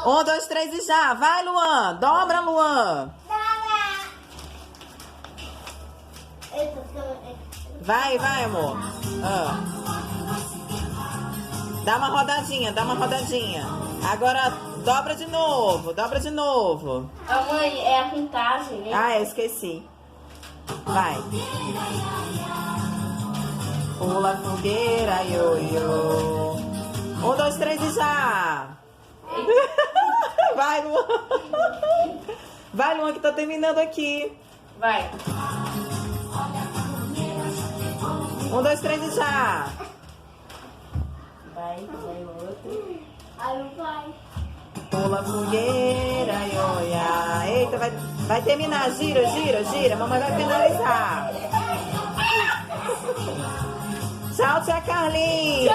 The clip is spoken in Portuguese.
Um, dois, três e já. Vai, Luan. Dobra, Luan. Vai, vai, amor. Ah. Dá uma rodadinha, dá uma rodadinha. Agora dobra de novo, dobra de novo. A mãe, é a pintagem, né? Ah, eu esqueci. Vai. Pula fogueira, ioiô. Um, dois, três e já. Vai, Luan. Vai, Luan, que tá terminando aqui. Vai. Um, dois, três e já. Vai outro. Aí não vai. Pula fogueira, ioiá. Eita, vai terminar. Gira, gira, gira. Mamãe vai finalizar. Tchau, tia Carlinha.